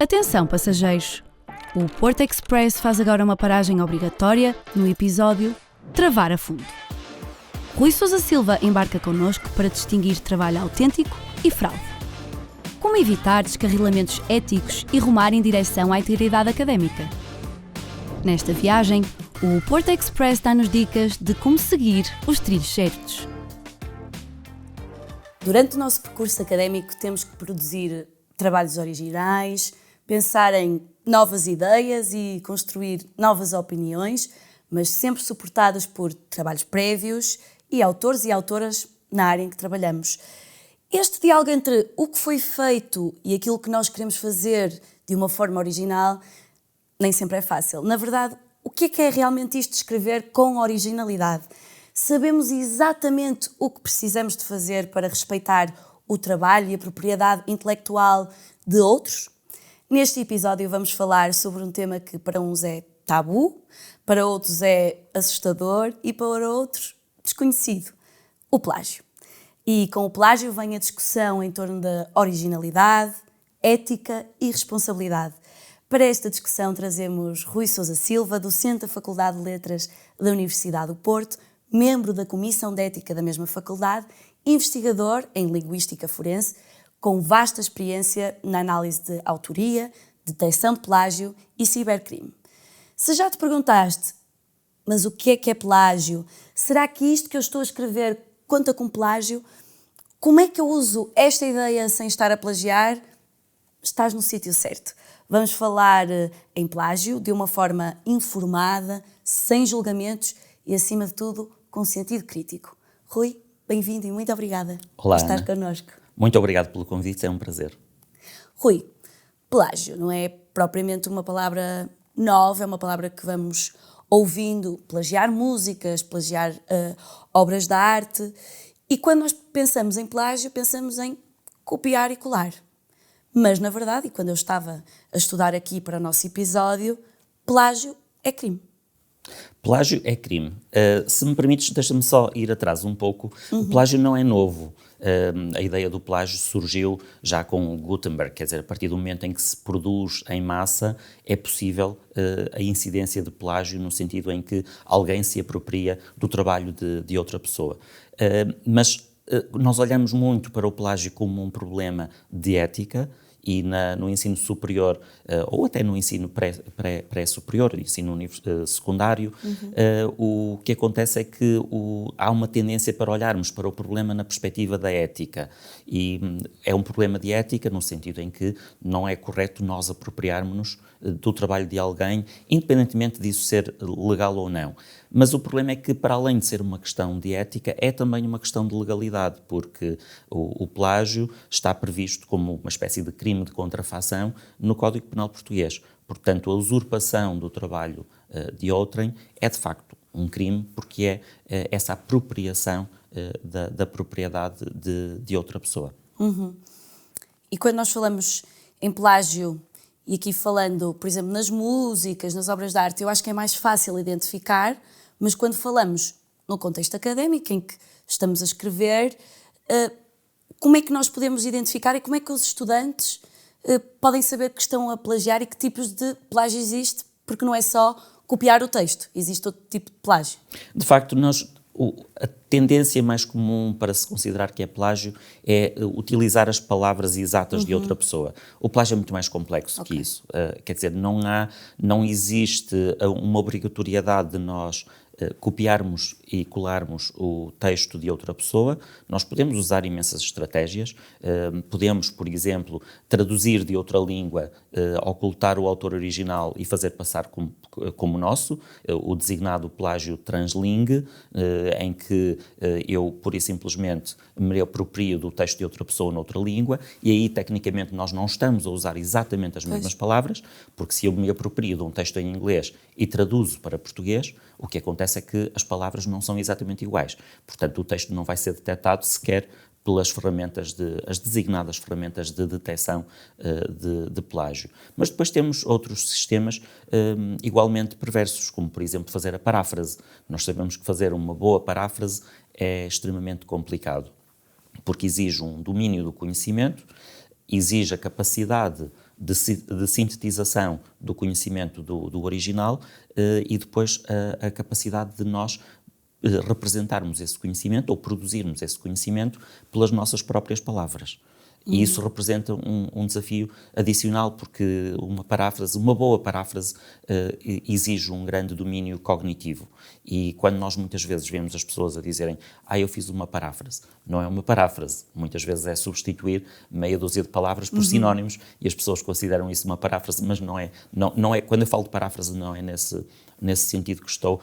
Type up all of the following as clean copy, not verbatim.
Atenção, passageiros! O Porto Express faz agora uma paragem obrigatória no episódio Travar a Fundo. Rui Sousa Silva embarca connosco para distinguir trabalho autêntico e fraude. Como evitar descarrilamentos éticos e rumar em direção à integridade académica? Nesta viagem, o Porto Express dá-nos dicas de como seguir os trilhos certos. Durante o nosso percurso académico temos que produzir trabalhos originais, pensar em novas ideias e construir novas opiniões, mas sempre suportadas por trabalhos prévios e autores e autoras na área em que trabalhamos. Este diálogo entre o que foi feito e aquilo que nós queremos fazer de uma forma original nem sempre é fácil. Na verdade, o que é realmente isto de escrever com originalidade? Sabemos exatamente o que precisamos de fazer para respeitar o trabalho e a propriedade intelectual de outros? Neste episódio vamos falar sobre um tema que para uns é tabu, para outros é assustador e para outros desconhecido: o plágio. E com o plágio vem a discussão em torno da originalidade, ética e responsabilidade. Para esta discussão trazemos Rui Sousa Silva, docente da Faculdade de Letras da Universidade do Porto, membro da Comissão de Ética da mesma faculdade, investigador em linguística forense, com vasta experiência na análise de autoria, detecção de plágio e cibercrime. Se já te perguntaste, mas o que é plágio? Será que isto que eu estou a escrever conta com plágio? Como é que eu uso esta ideia sem estar a plagiar? Estás no sítio certo. Vamos falar em plágio de uma forma informada, sem julgamentos e, acima de tudo, com sentido crítico. Rui, bem-vindo e muito obrigada por estar connosco. Muito obrigado pelo convite, é um prazer. Rui, plágio não é propriamente uma palavra nova, é uma palavra que vamos ouvindo, plagiar músicas, plagiar obras de arte. E quando nós pensamos em plágio, pensamos em copiar e colar. Mas, na verdade, e quando eu estava a estudar aqui para o nosso episódio, plágio é crime. Plágio é crime. Se me permites, deixa-me só ir atrás um pouco. O plágio não é novo. A ideia do plágio surgiu já com Gutenberg, quer dizer, a partir do momento em que se produz em massa, é possível a incidência de plágio no sentido em que alguém se apropria do trabalho de outra pessoa. Mas nós olhamos muito para o plágio como um problema de ética e no ensino superior, ou até no ensino pré-superior, ensino secundário, o que acontece é que há uma tendência para olharmos para o problema na perspectiva da ética. E é um problema de ética no sentido em que não é correto nós apropriarmos-nos do trabalho de alguém, independentemente disso ser legal ou não. Mas o problema é que, para além de ser uma questão de ética, é também uma questão de legalidade, porque o plágio está previsto como uma espécie de crime de contrafação no Código Penal português. Portanto, a usurpação do trabalho de outrem é, de facto, um crime, porque é essa apropriação da propriedade de outra pessoa. E quando nós falamos em plágio, e aqui falando, por exemplo, nas músicas, nas obras de arte, eu acho que é mais fácil identificar, mas quando falamos no contexto académico, em que estamos a escrever, como é que nós podemos identificar e como é que os estudantes podem saber que estão a plagiar e que tipos de plágio existe? Porque não é só copiar o texto, existe outro tipo de plágio. De facto, a tendência mais comum para se considerar que é plágio é utilizar as palavras exatas de outra pessoa. O plágio é muito mais complexo que isso. Quer dizer, não existe uma obrigatoriedade de nós copiarmos e colarmos o texto de outra pessoa. Nós podemos usar imensas estratégias. Podemos, por exemplo, traduzir de outra língua, ocultar o autor original e fazer passar como nosso, o designado plágio translingue, em que eu, pura e simplesmente, me aproprio do texto de outra pessoa noutra língua, e aí, tecnicamente, nós não estamos a usar exatamente as mesmas palavras, porque se eu me aproprio de um texto em inglês e traduzo para português, o que acontece é que as palavras não são exatamente iguais. Portanto, o texto não vai ser detectado sequer pelas ferramentas as designadas ferramentas de detecção de plágio. Mas depois temos outros sistemas igualmente perversos, como, por exemplo, fazer a paráfrase. Nós sabemos que fazer uma boa paráfrase é extremamente complicado, porque exige um domínio do conhecimento, exige a capacidade de sintetização do conhecimento do original e depois a capacidade de nós representarmos esse conhecimento ou produzirmos esse conhecimento pelas nossas próprias palavras. E isso representa um desafio adicional, porque uma boa paráfrase exige um grande domínio cognitivo. E quando nós muitas vezes vemos as pessoas a dizerem eu fiz uma paráfrase, não é uma paráfrase. Muitas vezes é substituir meia dúzia de palavras por sinónimos e as pessoas consideram isso uma paráfrase, mas não é. Não é, quando eu falo de paráfrase, não é nesse sentido que estou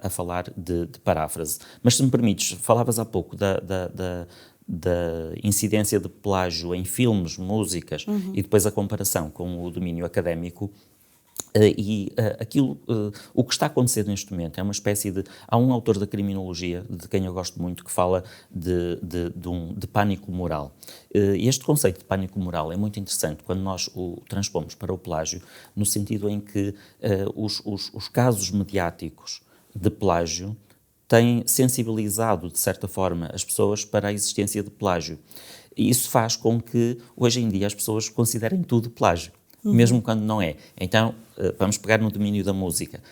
a falar de paráfrase. Mas se me permites, falavas há pouco da incidência de plágio em filmes, músicas e depois a comparação com o domínio académico. O que está a acontecer neste momento é uma espécie de... Há um autor da criminologia, de quem eu gosto muito, que fala de pânico moral. Este conceito de pânico moral é muito interessante quando nós o transpomos para o plágio, no sentido em que os casos mediáticos de plágio têm sensibilizado, de certa forma, as pessoas para a existência de plágio. E isso faz com que, hoje em dia, as pessoas considerem tudo plágio, mesmo quando não é. Então, vamos pegar no domínio da música.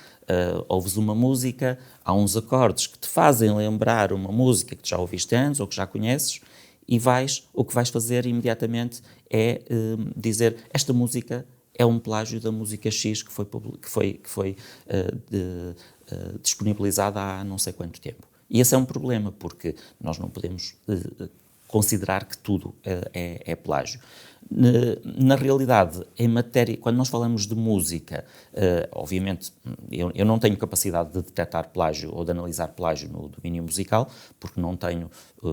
Ouves uma música, há uns acordes que te fazem lembrar uma música que tu já ouviste antes ou que já conheces, e o que vais fazer imediatamente é dizer: esta música é um plágio da música X que foi disponibilizada há não sei quanto tempo. E esse é um problema, porque nós não podemos considerar que tudo é plágio. Na realidade, em matéria, quando nós falamos de música, obviamente eu não tenho capacidade de detectar plágio ou de analisar plágio no domínio musical, porque não tenho,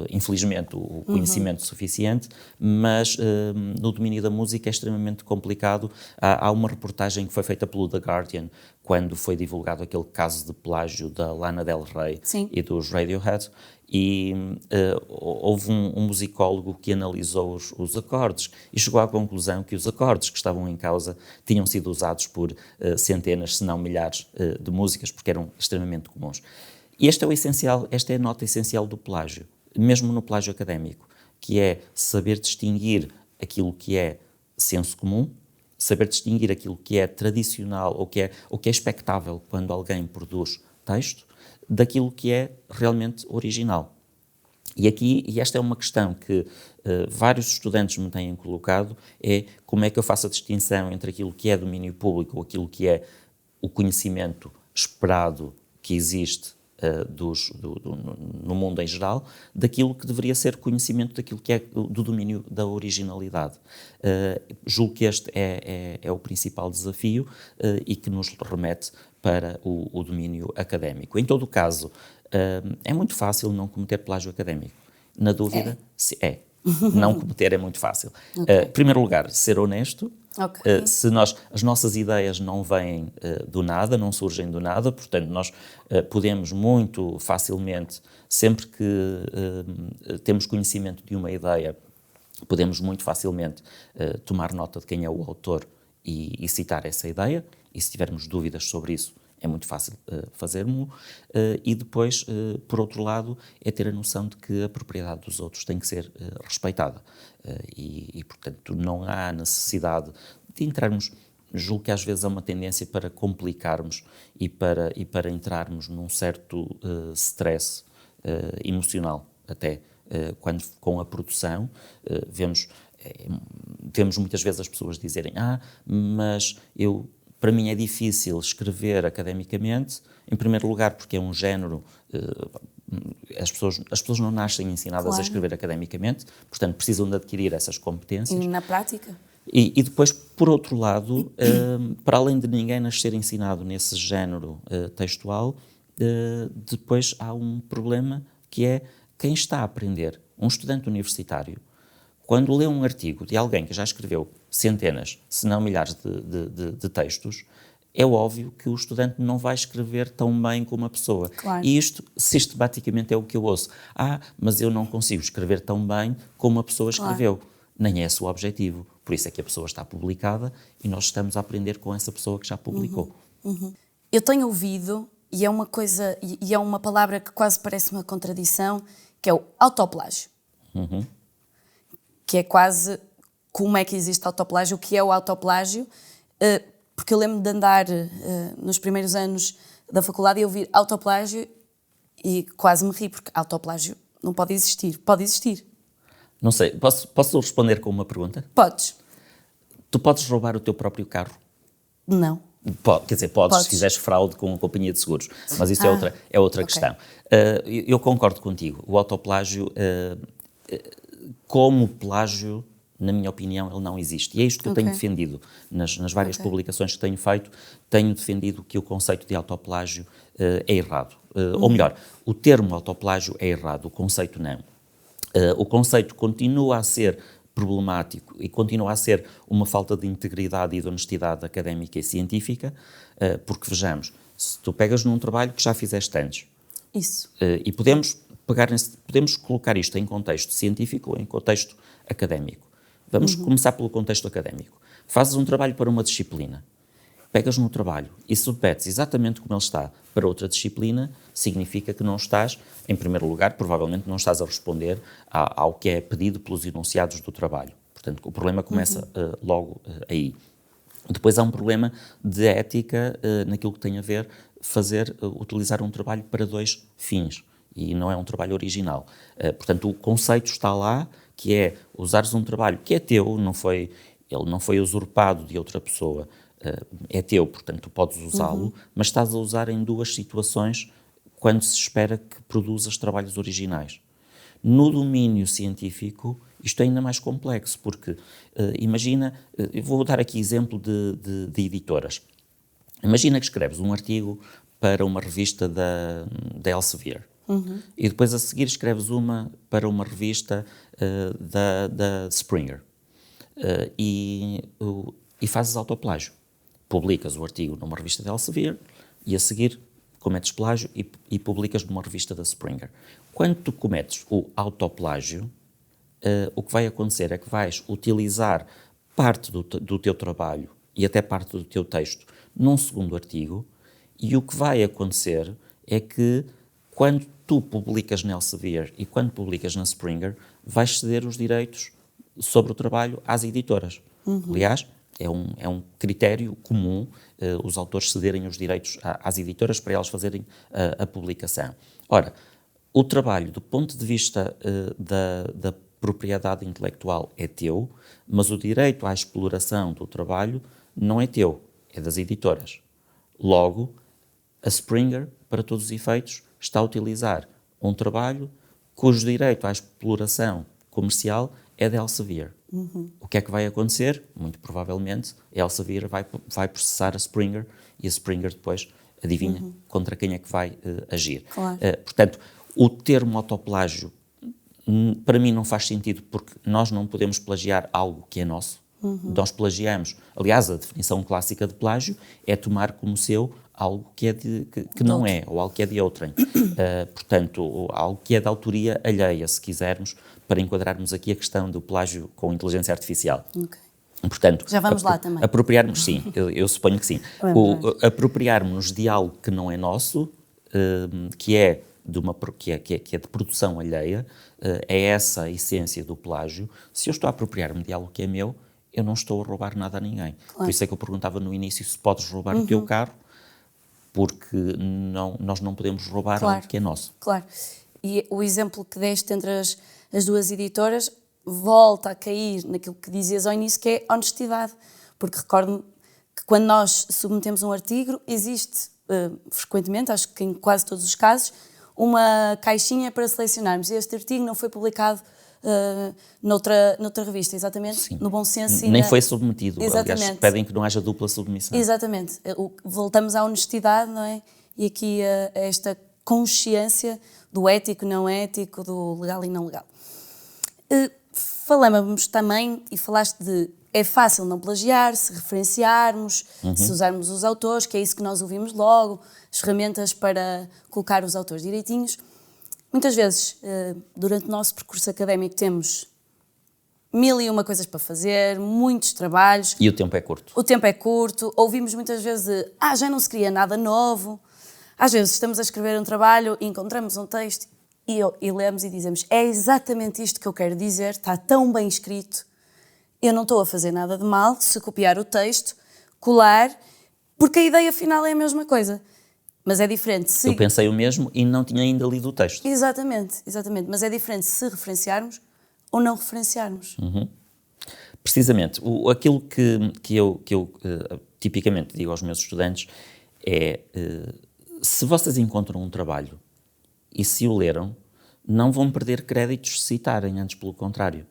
infelizmente, o conhecimento suficiente, mas no domínio da música é extremamente complicado. Há uma reportagem que foi feita pelo The Guardian, quando foi divulgado aquele caso de plágio da Lana Del Rey e dos Radiohead, e houve um musicólogo que analisou os acordes e chegou à conclusão que os acordes que estavam em causa tinham sido usados por centenas, se não milhares de músicas, porque eram extremamente comuns. E esta é a nota essencial do plágio, mesmo no plágio académico, que é saber distinguir aquilo que é senso comum, saber distinguir aquilo que é tradicional ou que é expectável quando alguém produz texto, daquilo que é realmente original. E esta é uma questão que vários estudantes me têm colocado, é como é que eu faço a distinção entre aquilo que é domínio público ou aquilo que é o conhecimento esperado que existe no mundo em geral, daquilo que deveria ser conhecimento daquilo que é do domínio da originalidade. Julgo que este é o principal desafio e que nos remete para o domínio académico. Em todo o caso, é muito fácil não cometer plágio académico. Na dúvida, não cometer é muito fácil. Em primeiro lugar, ser honesto. Se as nossas ideias não vêm do nada, não surgem do nada, portanto, nós podemos muito facilmente, sempre que temos conhecimento de uma ideia, podemos muito facilmente tomar nota de quem é o autor e citar essa ideia, e se tivermos dúvidas sobre isso, é muito fácil fazermos, e depois, por outro lado, é ter a noção de que a propriedade dos outros tem que ser respeitada. Portanto, não há necessidade de entrarmos. Julgo que às vezes há uma tendência para complicarmos e para entrarmos num certo stress emocional, até quando com a produção, temos muitas vezes as pessoas dizerem: mas para mim é difícil escrever academicamente, em primeiro lugar porque é um género, as pessoas não nascem ensinadas a escrever academicamente, portanto precisam de adquirir essas competências. E na prática? E depois, por outro lado, para além de ninguém nascer ensinado nesse género textual, depois há um problema que é quem está a aprender, um estudante universitário, quando lê um artigo de alguém que já escreveu centenas, se não milhares de textos, é óbvio que o estudante não vai escrever tão bem como a pessoa. Claro. E isto, sistematicamente, é o que eu ouço. Mas eu não consigo escrever tão bem como a pessoa escreveu. Claro. Nem é esse o objetivo. Por isso é que a pessoa está publicada e nós estamos a aprender com essa pessoa que já publicou. Eu tenho ouvido, e é uma coisa, e é uma palavra que quase parece uma contradição, que é o autoplágio. Que é quase como é que existe autoplágio, o que é o autoplágio, porque eu lembro de andar nos primeiros anos da faculdade e ouvir autoplágio e quase me ri, porque autoplágio não pode existir. Pode existir. Não sei, posso responder com uma pergunta? Podes. Tu podes roubar o teu próprio carro? Não. Quer dizer, podes se fizeres fraude com a companhia de seguros, mas isso é outra ok. questão. Eu concordo contigo, o autoplágio, como plágio, na minha opinião, ele não existe. E é isto que eu tenho defendido nas várias publicações que tenho feito, tenho defendido que o conceito de autoplágio é errado. Ou melhor, o termo autoplágio é errado, o conceito não. O conceito continua a ser problemático e continua a ser uma falta de integridade e de honestidade académica e científica, porque vejamos, se tu pegas num trabalho que já fizeste antes, Isso. e podemos colocar isto em contexto científico ou em contexto académico. Vamos começar pelo contexto académico. Fazes um trabalho para uma disciplina, pegas no trabalho e submetes exatamente como ele está para outra disciplina, significa que não estás, em primeiro lugar, provavelmente não estás a responder ao que é pedido pelos enunciados do trabalho. Portanto, o problema começa logo aí. Depois há um problema de ética naquilo que tem a ver utilizar um trabalho para dois fins, e não é um trabalho original. Portanto, o conceito está lá, que é usares um trabalho que é teu, ele não foi usurpado de outra pessoa, é teu, portanto tu podes usá-lo, mas estás a usar em duas situações quando se espera que produzas trabalhos originais. No domínio científico, isto é ainda mais complexo, porque imagina, eu vou dar aqui exemplo de editoras. Imagina que escreves um artigo para uma revista da Elsevier, e depois a seguir escreves para uma revista da Springer, e fazes autoplágio. Publicas o artigo numa revista da Elsevier e a seguir cometes plágio e publicas numa revista da Springer. Quando tu cometes o autoplágio, o que vai acontecer é que vais utilizar parte do teu trabalho e até parte do teu texto num segundo artigo, e o que vai acontecer é que quando tu publicas na Elsevier e quando publicas na Springer, vais ceder os direitos sobre o trabalho às editoras. Aliás, é um critério comum os autores cederem os direitos às editoras para elas fazerem a publicação. Ora, o trabalho, do ponto de vista da propriedade intelectual, é teu, mas o direito à exploração do trabalho não é teu, é das editoras. Logo, a Springer, para todos os efeitos, está a utilizar um trabalho cujo direito à exploração comercial é da Elsevier. O que é que vai acontecer? Muito provavelmente a Elsevier vai processar a Springer e a Springer depois, adivinha, contra quem é que vai agir. Claro. Portanto, o termo autoplágio para mim não faz sentido, porque nós não podemos plagiar algo que é nosso. Nós plagiamos. Aliás, a definição clássica de plágio é tomar como seu algo que, que não é, ou algo que é de outrem. Portanto, algo que é da autoria alheia, se quisermos, para enquadrarmos aqui a questão do plágio com inteligência artificial. Okay. Portanto, já vamos lá também. Apropriarmos, sim, eu suponho que sim. Apropriarmos de algo que não é nosso, que é de produção alheia, é essa a essência do plágio. Se eu estou a apropriar-me de algo que é meu, eu não estou a roubar nada a ninguém. Claro. Por isso é que eu perguntava no início se podes roubar o teu carro, porque nós não podemos roubar algo que é nosso. Claro. E o exemplo que deste entre as duas editoras volta a cair naquilo que dizias ao início, que é honestidade. Porque recordo-me que quando nós submetemos um artigo, existe frequentemente, acho que em quase todos os casos, uma caixinha para selecionarmos. Este artigo não foi publicado noutra revista, exatamente. Sim. No bom senso. Nem foi submetido. Exatamente. Aliás, pedem que não haja dupla submissão. Exatamente. Voltamos à honestidade, não é? E aqui a esta consciência do ético, não ético, do legal e não legal. Falamos também, e falaste de é fácil não plagiar, se referenciarmos, se usarmos os autores, que é isso que nós ouvimos logo, as ferramentas para colocar os autores direitinhos. Muitas vezes, durante o nosso percurso académico, temos 1001 coisas para fazer, muitos trabalhos. E o tempo é curto. O tempo é curto. Ouvimos muitas vezes já não se cria nada novo. Às vezes estamos a escrever um trabalho e encontramos um texto e lemos e dizemos é exatamente isto que eu quero dizer, está tão bem escrito eu não estou a fazer nada de mal se copiar o texto, colar, porque a ideia final é a mesma coisa. Mas é diferente se... Eu pensei o mesmo e não tinha ainda lido o texto. Exatamente. Mas é diferente se referenciarmos ou não referenciarmos. Precisamente. Aquilo que eu tipicamente digo aos meus estudantes é, se vocês encontram um trabalho e se o leram, não vão perder créditos se citarem, antes pelo contrário.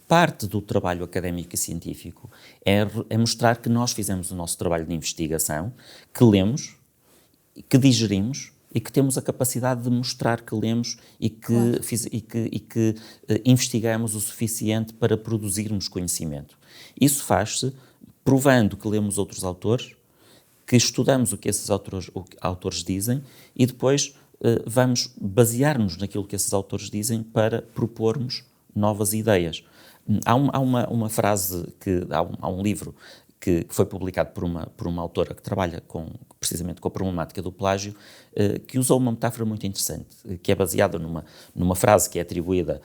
Parte do trabalho académico e científico é mostrar que nós fizemos o nosso trabalho de investigação, que lemos, que digerimos e que temos a capacidade de mostrar que lemos e que investigamos o suficiente para produzirmos conhecimento. Isso faz-se provando que lemos outros autores, que estudamos o que esses autores dizem e depois vamos basear-nos naquilo que esses autores dizem para propormos novas ideias. Há uma frase, há um livro que foi publicado por uma autora que trabalha precisamente com a problemática do plágio, que usou uma metáfora muito interessante, que é baseada numa frase que é atribuída,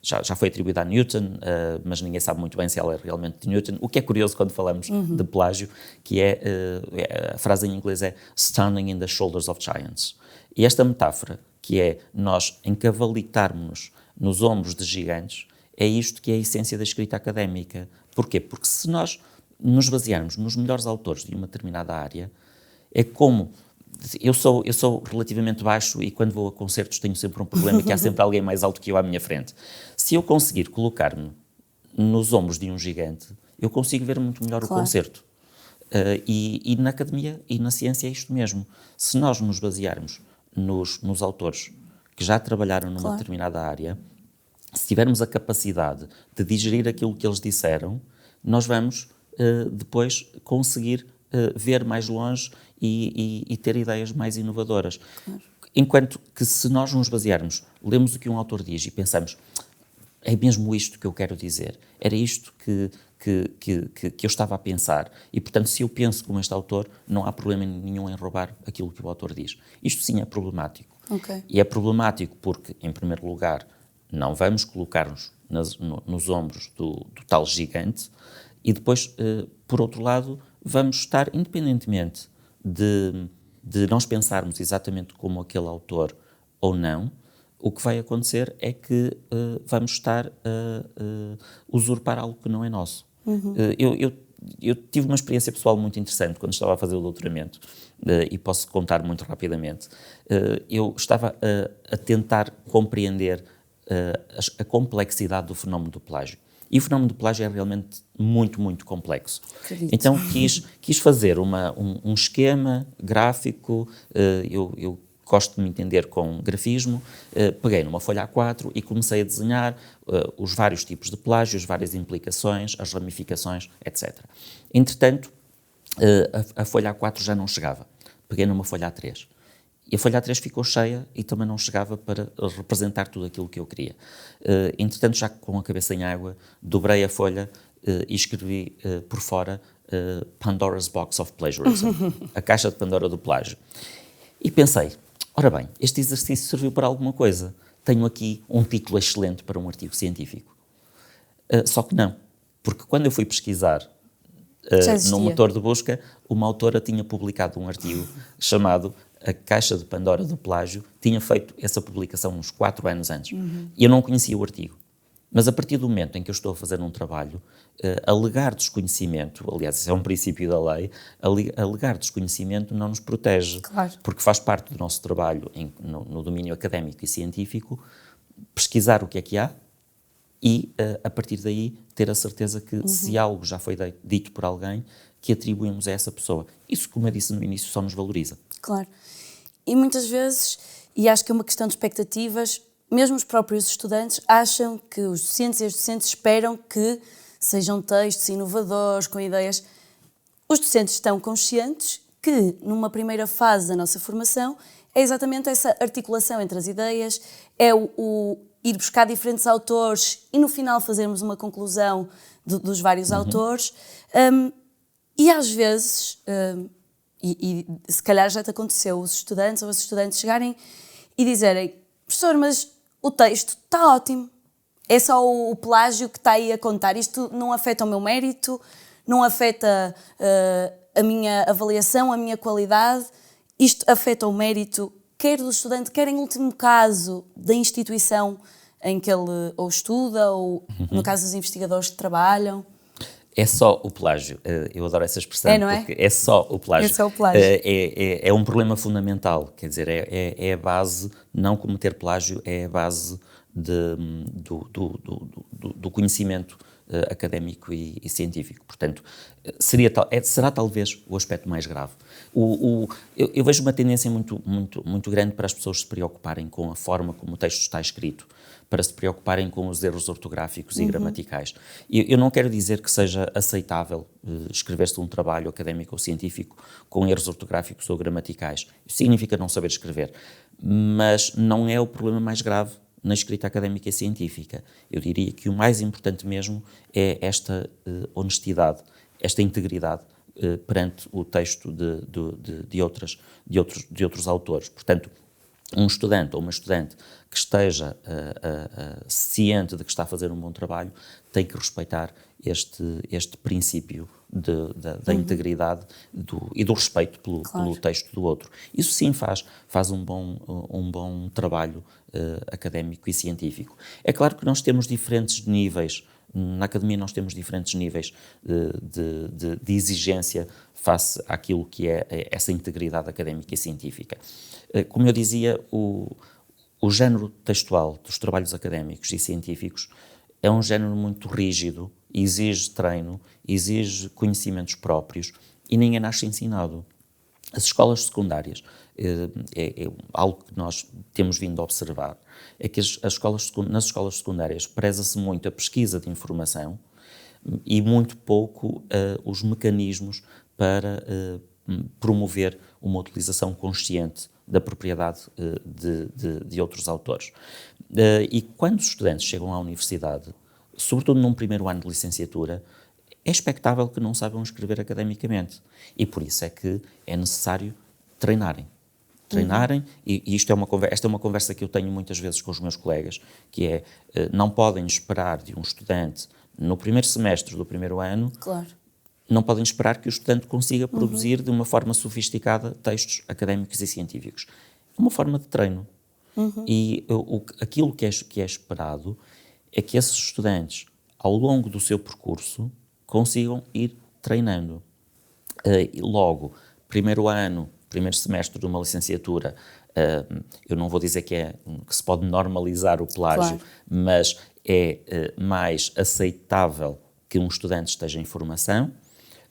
já foi atribuída a Newton, mas ninguém sabe muito bem se ela é realmente de Newton, o que é curioso quando falamos de plágio, que a frase em inglês é "standing in the shoulders of giants". E esta metáfora, que é nós encavalitarmos nos ombros de gigantes, é isto que é a essência da escrita académica. Porquê? Porque se nós nos basearmos nos melhores autores de uma determinada área, é como... Eu sou relativamente baixo e quando vou a concertos tenho sempre um problema, que há sempre alguém mais alto que eu à minha frente. Se eu conseguir colocar-me nos ombros de um gigante, eu consigo ver muito melhor o concerto. E na academia e na ciência é isto mesmo. Se nós nos basearmos nos autores que já trabalharam numa determinada área, se tivermos a capacidade de digerir aquilo que eles disseram, nós vamos depois conseguir ver mais longe e ter ideias mais inovadoras. Enquanto que se nós nos basearmos, lemos o que um autor diz e pensamos, é mesmo isto que eu quero dizer, era isto que eu estava a pensar e, portanto, se eu penso como este autor, não há problema nenhum em roubar aquilo que o autor diz. Isto sim é problemático. E é problemático porque, em primeiro lugar, não vamos colocar-nos nos ombros do tal gigante e depois, por outro lado, vamos estar, independentemente de nós pensarmos exatamente como aquele autor ou não, o que vai acontecer é que vamos estar a usurpar algo que não é nosso. Eu tive uma experiência pessoal muito interessante quando estava a fazer o doutoramento e posso contar muito rapidamente. Eu estava a tentar compreender a complexidade do fenómeno do plágio. E o fenómeno do plágio é realmente muito, muito complexo. Acredito. Então quis fazer um esquema gráfico, eu gosto de me entender com grafismo, peguei numa folha A4 e comecei a desenhar os vários tipos de plágio, as várias implicações, as ramificações, etc. Entretanto, a folha A4 já não chegava. Peguei numa folha A3. E a folha A3 ficou cheia e também não chegava para representar tudo aquilo que eu queria. Entretanto, já com a cabeça em água, dobrei a folha e escrevi por fora Pandora's Box of Plagiarism, a caixa de Pandora do plágio. E pensei, ora bem, este exercício serviu para alguma coisa. Tenho aqui um título excelente para um artigo científico. Só que não, porque quando eu fui pesquisar no motor de busca, uma autora tinha publicado um artigo chamado A Caixa de Pandora do Plágio, tinha feito essa publicação uns 4 anos antes. E eu não conhecia o artigo. Mas a partir do momento em que eu estou a fazer um trabalho, alegar desconhecimento, aliás, isso é um princípio da lei, alegar desconhecimento não nos protege, porque faz parte do nosso trabalho no domínio académico e científico, pesquisar o que há e, a partir daí, ter a certeza que se algo já foi dito por alguém, que atribuímos a essa pessoa. Isso, como eu disse no início, só nos valoriza. Claro. E muitas vezes, e acho que é uma questão de expectativas, mesmo os próprios estudantes acham que os docentes e as docentes esperam que sejam textos inovadores, com ideias. Os docentes estão conscientes que, numa primeira fase da nossa formação, é exatamente essa articulação entre as ideias, é o ir buscar diferentes autores e, no final, fazermos uma conclusão dos vários autores. E, às vezes, e se calhar já te aconteceu, os estudantes ou as estudantes chegarem e dizerem: professor, mas o texto está ótimo, é só o plágio que está aí a contar. Isto não afeta o meu mérito, não afeta a minha avaliação, a minha qualidade. Isto afeta o mérito, quer do estudante, quer em último caso da instituição em que ele ou estuda, ou no caso dos investigadores que trabalham. É só o plágio. Eu adoro essa expressão, não é? porque é só o plágio. É só o plágio. É um problema fundamental, quer dizer, é a base, não cometer plágio, é a base do conhecimento académico e científico. Portanto, será talvez o aspecto mais grave. Eu vejo uma tendência muito grande para as pessoas se preocuparem com a forma como o texto está escrito, para se preocuparem com os erros ortográficos e gramaticais. Eu não quero dizer que seja aceitável escrever-se um trabalho académico ou científico com erros ortográficos ou gramaticais. Isso significa não saber escrever. Mas não é o problema mais grave na escrita académica e científica. Eu diria que o mais importante mesmo é esta honestidade, esta integridade perante o texto de outros autores. Portanto, um estudante ou uma estudante que esteja ciente de que está a fazer um bom trabalho tem que respeitar este princípio da integridade e do respeito pelo texto do outro. Isso sim faz um bom trabalho académico e científico. É claro que nós temos diferentes níveis, na academia nós temos diferentes níveis de exigência face àquilo que é essa integridade académica e científica. Como eu dizia, o género textual dos trabalhos académicos e científicos é um género muito rígido, exige treino, exige conhecimentos próprios e ninguém nasce ensinado. As escolas secundárias, algo que nós temos vindo a observar, é que nas escolas secundárias preza-se muito a pesquisa de informação e muito pouco os mecanismos para promover uma utilização consciente da propriedade de outros autores. E quando os estudantes chegam à universidade, sobretudo num primeiro ano de licenciatura, é expectável que não saibam escrever academicamente. E por isso é que é necessário treinarem. E esta é uma conversa que eu tenho muitas vezes com os meus colegas, que é, não podem esperar de um estudante, no primeiro semestre do primeiro ano, não podem esperar que o estudante consiga produzir de uma forma sofisticada textos académicos e científicos. É uma forma de treino. E aquilo que é esperado é que esses estudantes, ao longo do seu percurso, consigam ir treinando. Logo, primeiro ano, primeiro semestre de uma licenciatura, eu não vou dizer que se pode normalizar o plágio, mas é mais aceitável que um estudante esteja em formação.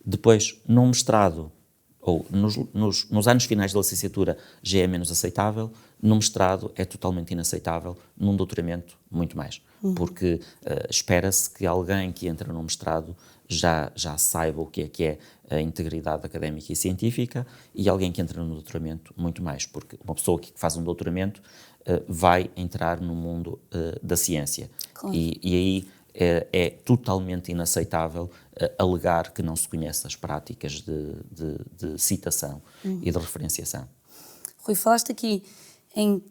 Depois, num mestrado, ou nos anos finais da licenciatura, já é menos aceitável. No mestrado é totalmente inaceitável, num doutoramento muito mais, porque espera-se que alguém que entra no mestrado já saiba o que é a integridade académica e científica, e alguém que entra no doutoramento muito mais, porque uma pessoa que faz um doutoramento vai entrar no mundo da ciência. E aí é totalmente inaceitável alegar que não se conhece as práticas de citação e de referenciação. Rui, falaste aqui em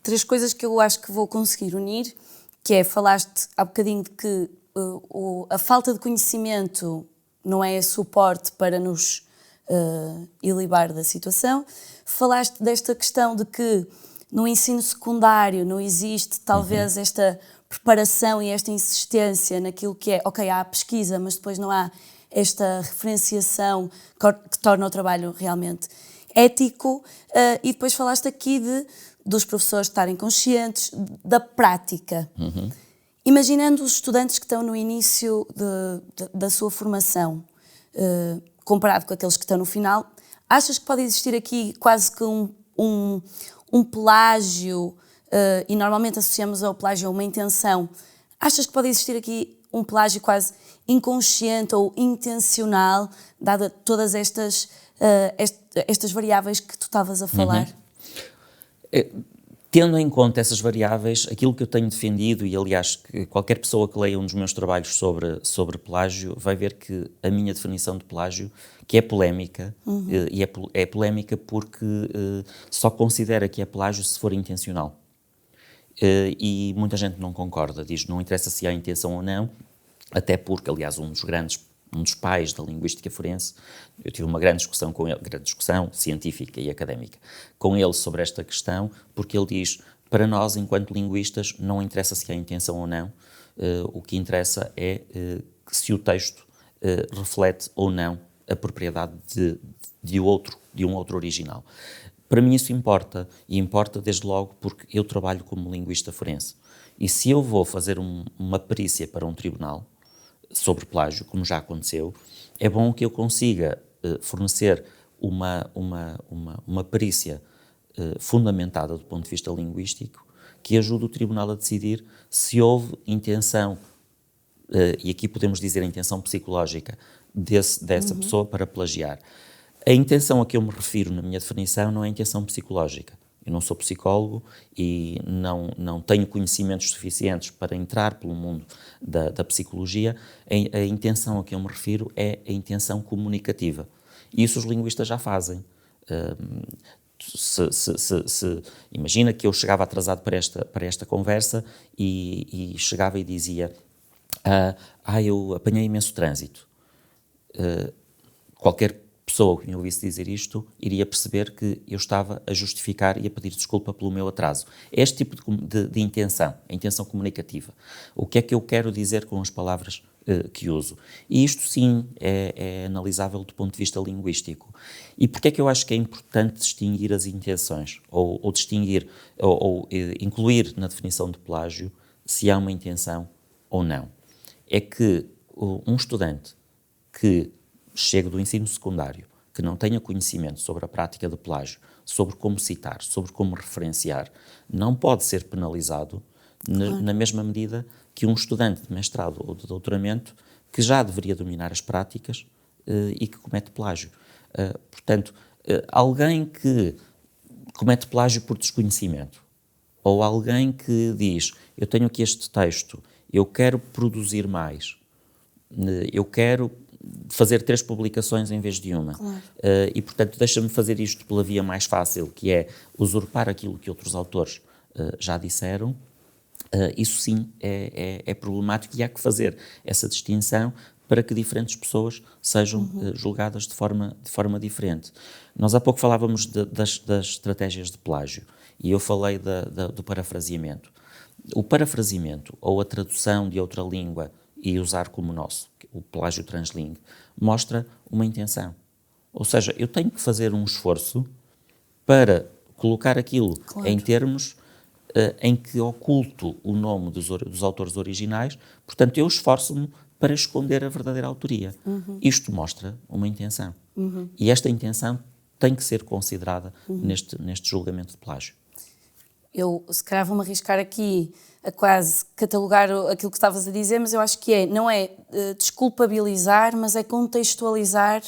3 coisas que eu acho que vou conseguir unir, que é, falaste há bocadinho de que a falta de conhecimento não é suporte para nos ilibar da situação. Falaste desta questão de que no ensino secundário não existe talvez esta preparação e esta insistência naquilo que é, há a pesquisa, mas depois não há esta referenciação que torna o trabalho realmente ético. E depois falaste aqui dos professores estarem conscientes da prática. Imaginando os estudantes que estão no início da sua formação, comparado com aqueles que estão no final, achas que pode existir aqui quase que um plágio, e normalmente associamos ao plágio a uma intenção, achas que pode existir aqui um plágio quase inconsciente ou intencional, dada todas estas variáveis que tu estavas a falar? Tendo em conta essas variáveis, aquilo que eu tenho defendido, e aliás qualquer pessoa que leia um dos meus trabalhos sobre plágio vai ver que a minha definição de plágio, que é polémica, e é polémica porque só considera que é plágio se for intencional. E muita gente não concorda, diz não interessa se há intenção ou não, até porque, aliás, um dos pais da linguística forense, eu tive uma grande discussão com ele, grande discussão científica e académica, com ele sobre esta questão, porque ele diz, para nós, enquanto linguistas, não interessa se há intenção ou não, o que interessa é se o texto reflete ou não a propriedade de um outro original. Para mim isso importa, e importa desde logo porque eu trabalho como linguista forense. E se eu vou fazer uma perícia para um tribunal sobre plágio, como já aconteceu, é bom que eu consiga fornecer uma perícia fundamentada do ponto de vista linguístico que ajude o tribunal a decidir se houve intenção, e aqui podemos dizer a intenção psicológica dessa pessoa para plagiar. A intenção a que eu me refiro na minha definição não é a intenção psicológica. Eu não sou psicólogo e não tenho conhecimentos suficientes para entrar pelo mundo da psicologia. A intenção a que eu me refiro é a intenção comunicativa. E isso os linguistas já fazem. Imagina que eu chegava atrasado para esta conversa e chegava e dizia eu apanhei imenso trânsito. Qualquer pessoa que me ouvisse dizer isto iria perceber que eu estava a justificar e a pedir desculpa pelo meu atraso. É este tipo de intenção, a intenção comunicativa. O que é que eu quero dizer com as palavras que uso? E isto sim é analisável do ponto de vista linguístico. E porquê é que eu acho que é importante distinguir as intenções, ou distinguir, ou incluir na definição de plágio se há uma intenção ou não? É que um estudante que chega do ensino secundário, que não tenha conhecimento sobre a prática de plágio, sobre como citar, sobre como referenciar, não pode ser penalizado na mesma medida que um estudante de mestrado ou de doutoramento que já deveria dominar as práticas e que comete plágio. Portanto, alguém que comete plágio por desconhecimento, ou alguém que diz, eu tenho aqui este texto, eu quero produzir mais, eu quero fazer 3 publicações em vez de uma. Claro. E, portanto, deixa-me fazer isto pela via mais fácil, que é usurpar aquilo que outros autores já disseram. Isso sim é problemático e há que fazer essa distinção para que diferentes pessoas sejam julgadas de forma diferente. Nós há pouco falávamos das estratégias de plágio e eu falei do parafraseamento. O parafraseamento ou a tradução de outra língua e usar como nosso, o plágio translingue, mostra uma intenção. Ou seja, eu tenho que fazer um esforço para colocar aquilo em termos em que oculto o nome dos autores originais, portanto eu esforço-me para esconder a verdadeira autoria. Isto mostra uma intenção. E esta intenção tem que ser considerada neste julgamento de plágio. Eu, se calhar, vou-me arriscar aqui a quase catalogar aquilo que estavas a dizer, mas eu acho que não é desculpabilizar, mas é contextualizar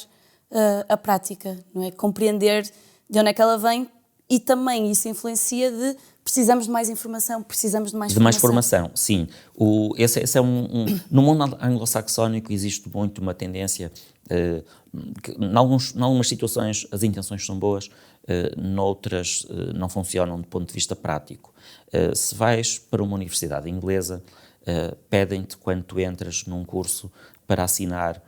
a prática, não é? Compreender de onde é que ela vem e também isso influencia de precisamos de mais informação, precisamos de mais formação. De mais formação, sim. Esse é no mundo anglo-saxónico existe muito uma tendência, em algumas situações as intenções são boas, noutras não funcionam do ponto de vista prático. Se vais para uma universidade inglesa, pedem-te quando tu entras num curso para assinar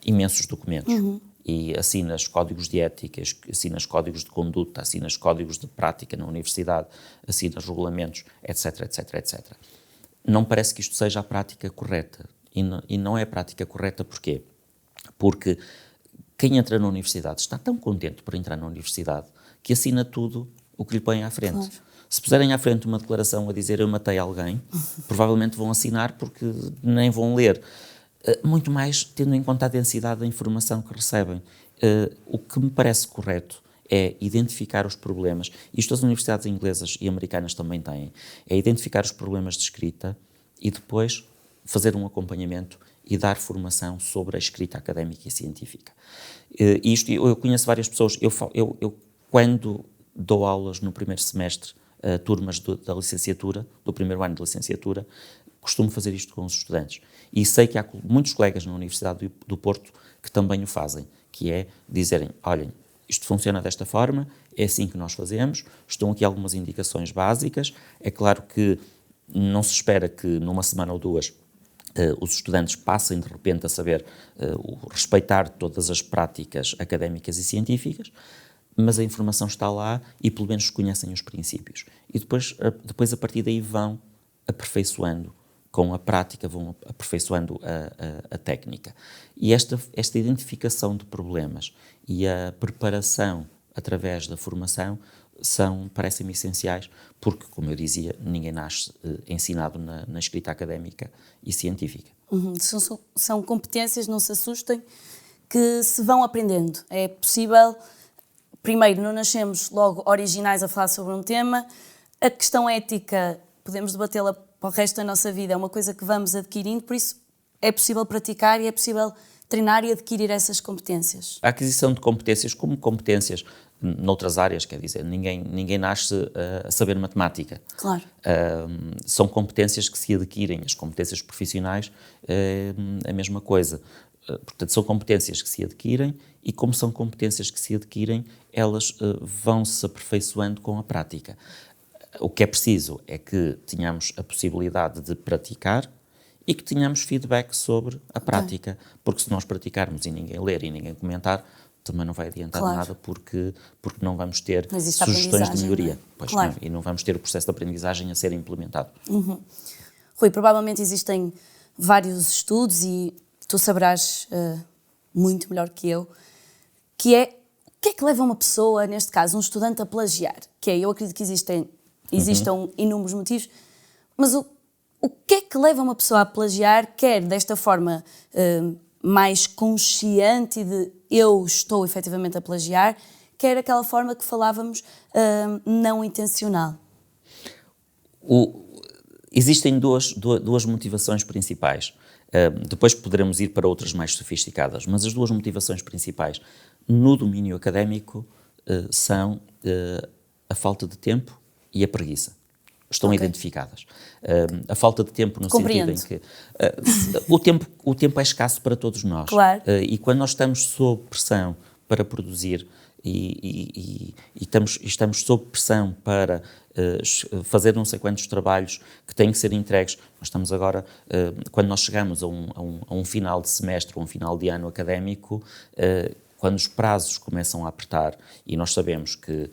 imensos documentos. E assinas códigos de éticas, assinas códigos de conduta, assinas códigos de prática na universidade, assinas regulamentos, etc, etc, etc. Não parece que isto seja a prática correta. E não é a prática correta porquê? Porque quem entra na universidade está tão contente por entrar na universidade que assina tudo o que lhe põem à frente. Claro. Se puserem à frente uma declaração a dizer eu matei alguém, provavelmente vão assinar porque nem vão ler. Muito mais tendo em conta a densidade da informação que recebem. O que me parece correto é identificar os problemas, isto as universidades inglesas e americanas também têm, é identificar os problemas de escrita e depois fazer um acompanhamento e dar formação sobre a escrita académica e científica. Eu conheço várias pessoas, eu quando dou aulas no primeiro semestre, turmas da licenciatura, do primeiro ano de licenciatura, costumo fazer isto com os estudantes. E sei que há muitos colegas na Universidade do Porto que também o fazem, que é dizerem, olhem, isto funciona desta forma, é assim que nós fazemos. Estão aqui algumas indicações básicas. É claro que não se espera que numa semana ou duas os estudantes passem de repente a saber respeitar todas as práticas académicas e científicas, mas a informação está lá e pelo menos conhecem os princípios. E depois a partir daí vão aperfeiçoando com a prática, vão aperfeiçoando a técnica. E esta identificação de problemas e a preparação através da formação parecem-me essenciais, porque, como eu dizia, ninguém nasce ensinado na escrita académica e científica. São competências, não se assustem, que se vão aprendendo. É possível, primeiro, não nascemos logo originais a falar sobre um tema, a questão ética podemos debatê-la para o resto da nossa vida, é uma coisa que vamos adquirindo, por isso é possível praticar e é possível treinar e adquirir essas competências. A aquisição de competências como competências noutras áreas, quer dizer, ninguém nasce a saber matemática. Claro. São competências que se adquirem, as competências profissionais é a mesma coisa. Portanto, são competências que se adquirem e, como são competências que se adquirem, elas vão-se aperfeiçoando com a prática. O que é preciso é que tenhamos a possibilidade de praticar e que tenhamos feedback sobre a prática, porque se nós praticarmos e ninguém ler e ninguém comentar, também não vai adiantar nada, porque não vamos ter sugestões de melhoria. Pois claro. Não, e não vamos ter o processo de aprendizagem a ser implementado. Rui, provavelmente existem vários estudos e tu saberás muito melhor que eu, que é o que é que leva uma pessoa, neste caso um estudante, a plagiar? Eu acredito que existam inúmeros motivos, mas o que é que leva uma pessoa a plagiar, quer desta forma mais consciente de eu estou efetivamente a plagiar, quer aquela forma que falávamos não intencional? Existem duas motivações principais. Depois poderemos ir para outras mais sofisticadas, mas as duas motivações principais no domínio académico são a falta de tempo e a preguiça. Estão identificadas. A falta de tempo no sentido em que o tempo é escasso para todos nós. Claro. E quando nós estamos sob pressão para produzir e estamos sob pressão para fazer não sei quantos trabalhos que têm que ser entregues, nós estamos agora, quando nós chegamos a um final de semestre, ou um final de ano académico, quando os prazos começam a apertar, e nós sabemos que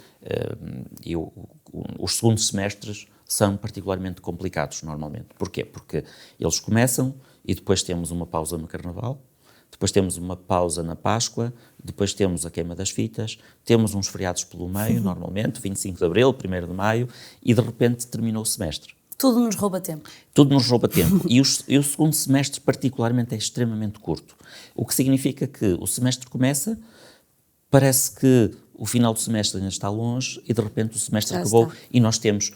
os segundos semestres são particularmente complicados, normalmente. Porquê? Porque eles começam e depois temos uma pausa no Carnaval, depois temos uma pausa na Páscoa, depois temos a queima das fitas, temos uns feriados pelo meio, normalmente, 25 de Abril, 1º de Maio, e de repente terminou o semestre. Tudo nos rouba tempo. Tudo nos rouba tempo. E o segundo semestre, particularmente, é extremamente curto. O que significa que o semestre começa, parece que o final do semestre ainda está longe e de repente o semestre acabou e nós temos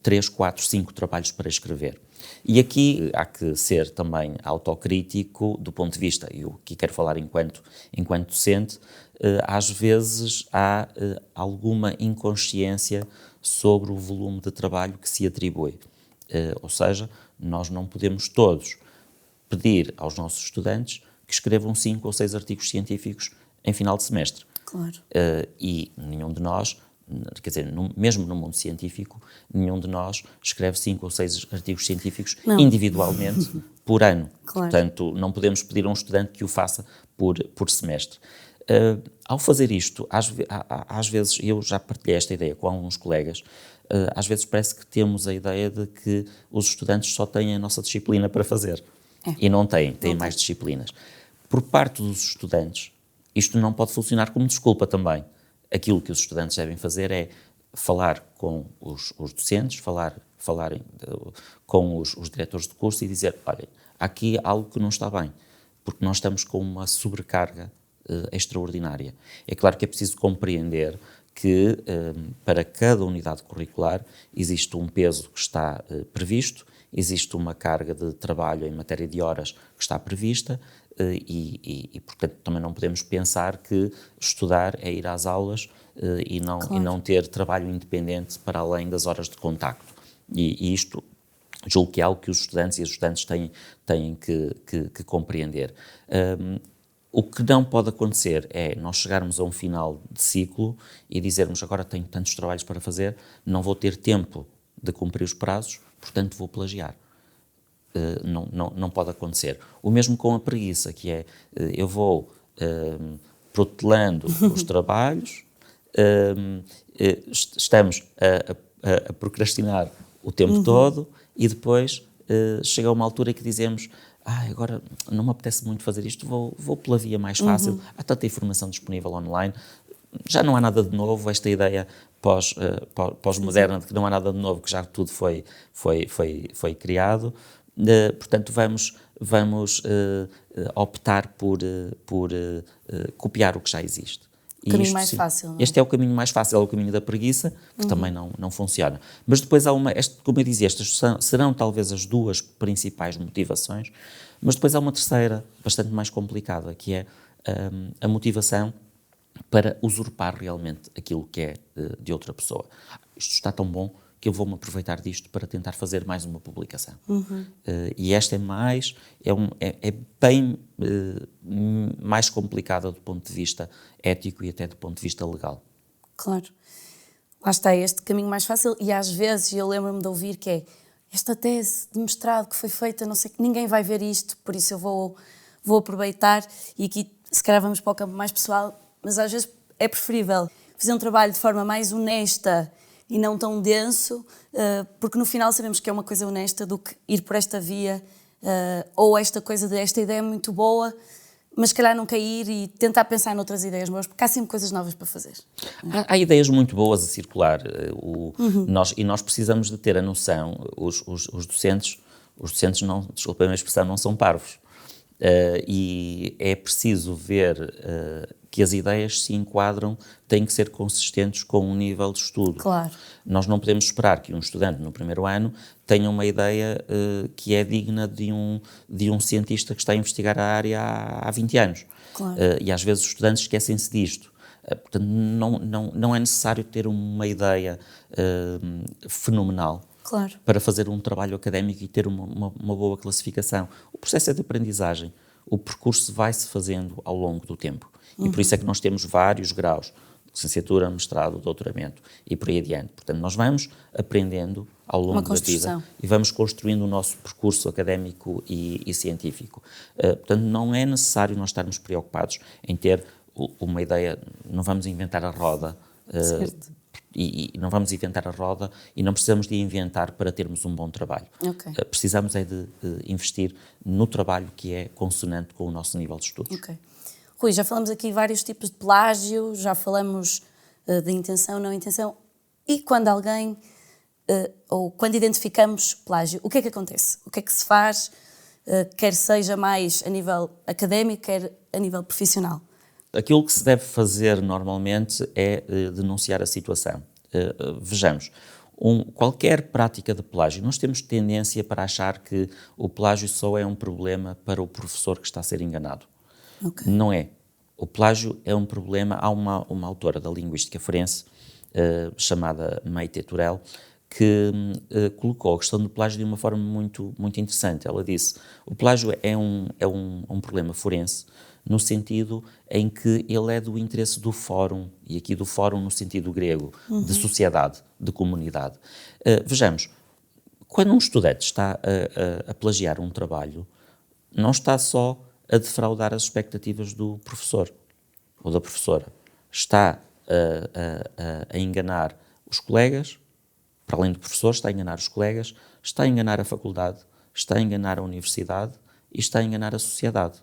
3, 4, 5 trabalhos para escrever. E aqui há que ser também autocrítico do ponto de vista, e eu aqui quero falar enquanto docente, às vezes há alguma inconsciência sobre o volume de trabalho que se atribui. Ou seja, nós não podemos todos pedir aos nossos estudantes que escrevam 5 ou 6 artigos científicos em final de semestre. Claro. E nenhum de nós, quer dizer, mesmo no mundo científico, nenhum de nós escreve 5 ou 6 artigos científicos individualmente por ano. Claro. Portanto, não podemos pedir a um estudante que o faça por semestre. Ao fazer isto, às vezes, eu já partilhei esta ideia com alguns colegas, às vezes parece que temos a ideia de que os estudantes só têm a nossa disciplina para fazer. E não têm mais disciplinas. Por parte dos estudantes, isto não pode funcionar como desculpa também. Aquilo que os estudantes devem fazer é falar com os docentes, falar com os diretores de curso e dizer, olha, há aqui algo que não está bem, porque nós estamos com uma sobrecarga extraordinária. É claro que é preciso compreender que para cada unidade curricular existe um peso que está previsto, existe uma carga de trabalho em matéria de horas que está prevista, e portanto também não podemos pensar que estudar é ir às aulas e não ter trabalho independente para além das horas de contacto. E isto julgo que é algo que os estudantes e as estudantes têm que compreender. O que não pode acontecer é nós chegarmos a um final de ciclo e dizermos agora tenho tantos trabalhos para fazer, não vou ter tempo de cumprir os prazos, portanto vou plagiar. Não pode acontecer. O mesmo com a preguiça, que é eu vou protelando os trabalhos, estamos a procrastinar o tempo todo e depois chega uma altura em que dizemos agora não me apetece muito fazer isto, vou pela via mais fácil, há tanta informação disponível online, já não há nada de novo, esta ideia pós-moderna de que não há nada de novo, que já tudo foi criado, portanto vamos optar por copiar o que já existe. O caminho mais fácil. Não é? Este é o caminho mais fácil, é o caminho da preguiça, que também não funciona. Mas depois há como eu dizia, estas serão talvez as duas principais motivações, mas depois há uma terceira, bastante mais complicada, que é a motivação para usurpar realmente aquilo que é de outra pessoa. Isto está tão bom que eu vou-me aproveitar disto para tentar fazer mais uma publicação. E esta é bem mais complicada do ponto de vista ético e até do ponto de vista legal. Claro. Lá está este caminho mais fácil e às vezes eu lembro-me de ouvir que é esta tese de mestrado que foi feita, não sei que ninguém vai ver isto, por isso eu vou aproveitar e aqui se calhar vamos para o campo mais pessoal, mas às vezes é preferível fazer um trabalho de forma mais honesta e não tão denso, porque no final sabemos que é uma coisa honesta do que ir por esta via, ou esta coisa de esta ideia é muito boa, mas se calhar não cair e tentar pensar noutras ideias boas, porque há sempre coisas novas para fazer. Há ideias muito boas a circular, nós precisamos de ter a noção, os docentes não, desculpem a expressão, não são parvos, e é preciso ver que as ideias se enquadram, têm que ser consistentes com um nível de estudo. Claro. Nós não podemos esperar que um estudante no primeiro ano tenha uma ideia que é digna de um cientista que está a investigar a área há 20 anos. Claro. E às vezes os estudantes esquecem-se disto. Portanto, não é necessário ter uma ideia fenomenal. Claro. Para fazer um trabalho académico e ter uma boa classificação. O processo é de aprendizagem. O percurso vai-se fazendo ao longo do tempo. E por isso é que nós temos vários graus, licenciatura, mestrado, doutoramento e por aí adiante. Portanto, nós vamos aprendendo ao longo da vida e vamos construindo o nosso percurso académico e científico. Portanto, não é necessário nós estarmos preocupados em ter uma ideia, não vamos inventar a roda. E não vamos inventar a roda e não precisamos de inventar para termos um bom trabalho. Okay. Precisamos é de investir no trabalho que é consonante com o nosso nível de estudos. Okay. Rui, já falamos aqui vários tipos de plágio, já falamos de intenção, não intenção. E quando alguém, ou quando identificamos plágio, o que é que acontece? O que é que se faz, quer seja mais a nível académico, quer a nível profissional? Aquilo que se deve fazer normalmente é denunciar a situação. Vejamos, qualquer prática de plágio, nós temos tendência para achar que o plágio só é um problema para o professor que está a ser enganado. Okay. Não é. O plágio é um problema. Há uma autora da linguística forense, chamada Maite Turel, que colocou a questão do plágio de uma forma muito, muito interessante. Ela disse, o plágio é um problema forense, no sentido em que ele é do interesse do fórum, e aqui do fórum no sentido grego, de sociedade, de comunidade. Vejamos, quando um estudante está a plagiar um trabalho, não está só a defraudar as expectativas do professor ou da professora. Está a enganar os colegas, para além do professor, está a enganar os colegas, está a enganar a faculdade, está a enganar a universidade e está a enganar a sociedade.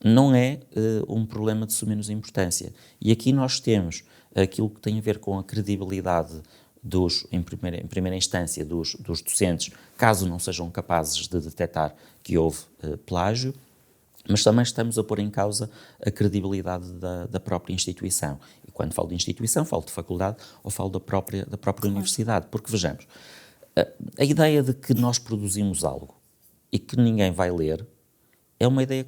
Não é um problema de sumenos importância. E aqui nós temos aquilo que tem a ver com a credibilidade em primeira instância dos docentes, caso não sejam capazes de detectar que houve plágio, mas também estamos a pôr em causa a credibilidade da própria instituição. E quando falo de instituição, falo de faculdade ou falo da própria universidade. Porque, vejamos, a ideia de que nós produzimos algo e que ninguém vai ler é uma ideia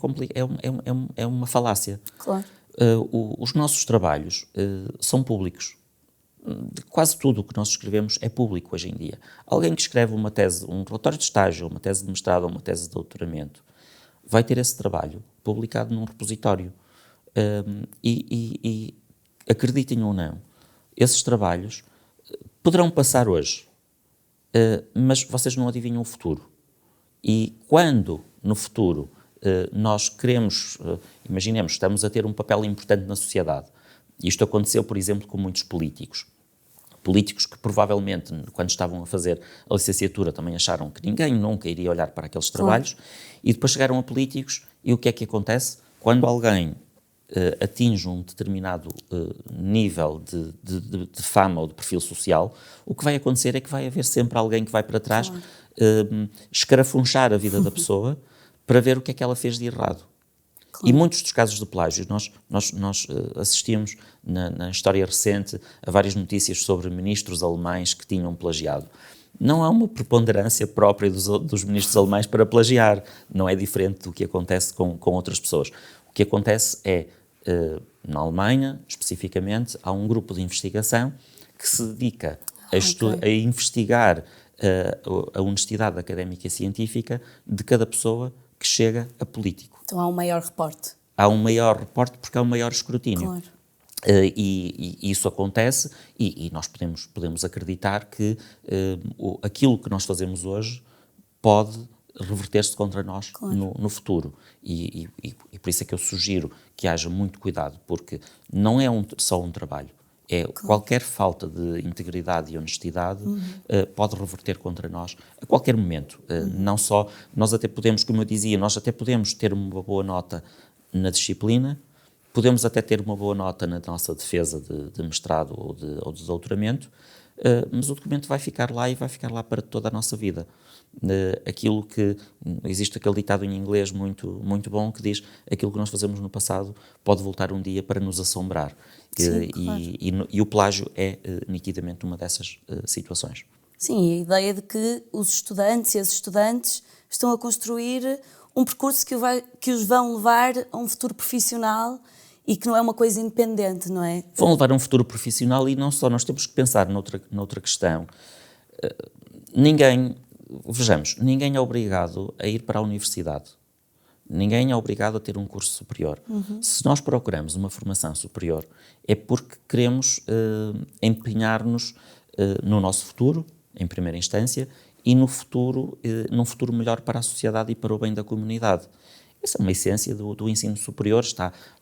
é uma falácia. Claro. Os nossos trabalhos são públicos. Quase tudo o que nós escrevemos é público hoje em dia. Alguém que escreve uma tese, um relatório de estágio, uma tese de mestrado ou uma tese de doutoramento, vai ter esse trabalho publicado num repositório. E acreditem ou não, esses trabalhos poderão passar hoje, mas vocês não adivinham o futuro. E quando, no futuro, nós queremos, imaginemos, estamos a ter um papel importante na sociedade. Isto aconteceu, por exemplo, com muitos políticos. Políticos que provavelmente, quando estavam a fazer a licenciatura, também acharam que ninguém nunca iria olhar para aqueles trabalhos, e depois chegaram a políticos, e o que é que acontece? Quando alguém atinge um determinado nível de fama ou de perfil social, o que vai acontecer é que vai haver sempre alguém que vai para trás escarafunchar a vida da pessoa para ver o que é que ela fez de errado. E muitos dos casos de plágio, nós assistimos na história recente a várias notícias sobre ministros alemães que tinham plagiado. Não há uma preponderância própria dos ministros alemães para plagiar, não é diferente do que acontece com outras pessoas. O que acontece é, na Alemanha, especificamente, há um grupo de investigação que se dedica a investigar a honestidade académica e científica de cada pessoa que chega a político. Então há um maior reporte. Há um maior reporte porque há um maior escrutínio. Claro. E isso acontece e nós podemos acreditar que aquilo que nós fazemos hoje pode reverter-se contra nós no futuro. E por isso é que eu sugiro que haja muito cuidado, porque não é só um trabalho. Qualquer falta de integridade e honestidade pode reverter contra nós a qualquer momento. Não só, nós até podemos, como eu dizia, nós até podemos ter uma boa nota na disciplina, podemos até ter uma boa nota na nossa defesa de mestrado ou de doutoramento, mas o documento vai ficar lá e vai ficar lá para toda a nossa vida. Aquilo que, existe aquele ditado em inglês muito, muito bom que diz: aquilo que nós fazemos no passado pode voltar um dia para nos assombrar. Sim, claro. E o plágio é nitidamente uma dessas situações. Sim, a ideia de que os estudantes e as estudantes estão a construir um percurso que os vão levar a um futuro profissional e que não é uma coisa independente, não é? Vão levar a um futuro profissional e não só, nós temos que pensar noutra questão. Vejamos, ninguém é obrigado a ir para a universidade. Ninguém é obrigado a ter um curso superior. Se nós procuramos uma formação superior, é porque queremos empenhar-nos no nosso futuro, em primeira instância, e num futuro melhor para a sociedade e para o bem da comunidade. Essa é uma essência do ensino superior.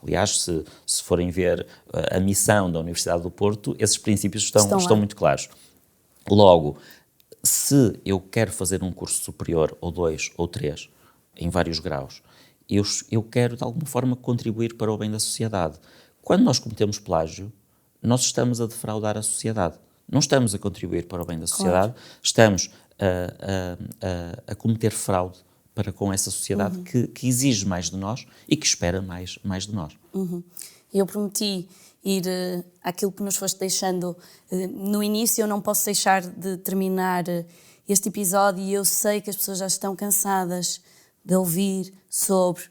Aliás, se forem ver a missão da Universidade do Porto, esses princípios estão muito claros. Logo, se eu quero fazer um curso superior, ou 2, ou 3, em vários graus, eu quero de alguma forma contribuir para o bem da sociedade. Quando nós cometemos plágio, nós estamos a defraudar a sociedade. Não estamos a contribuir para o bem da sociedade, estamos a cometer fraude para com essa sociedade que exige mais de nós e que espera mais de nós. Eu prometi ir àquilo que nos foste deixando no início. Eu não posso deixar de terminar este episódio, e eu sei que as pessoas já estão cansadas de ouvir sobre,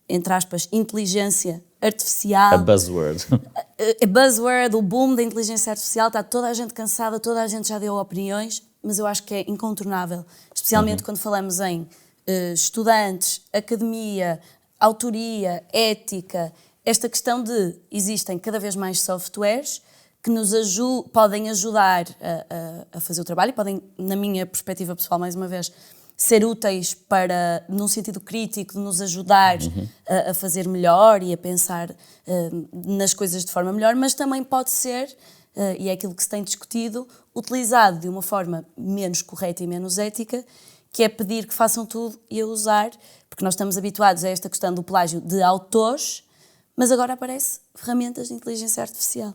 entre aspas, inteligência artificial. A buzzword. A buzzword, o boom da inteligência artificial. Está toda a gente cansada, toda a gente já deu opiniões, mas eu acho que é incontornável, especialmente quando falamos em estudantes, academia, autoria, ética, esta questão de existem cada vez mais softwares que nos podem ajudar a fazer o trabalho e podem, na minha perspectiva pessoal, mais uma vez, ser úteis para, num sentido crítico, de nos ajudar a fazer melhor e a pensar nas coisas de forma melhor, mas também pode ser, e é aquilo que se tem discutido, utilizado de uma forma menos correta e menos ética, que é pedir que façam tudo e a usar, porque nós estamos habituados a esta questão do plágio de autores, mas agora aparecem ferramentas de inteligência artificial.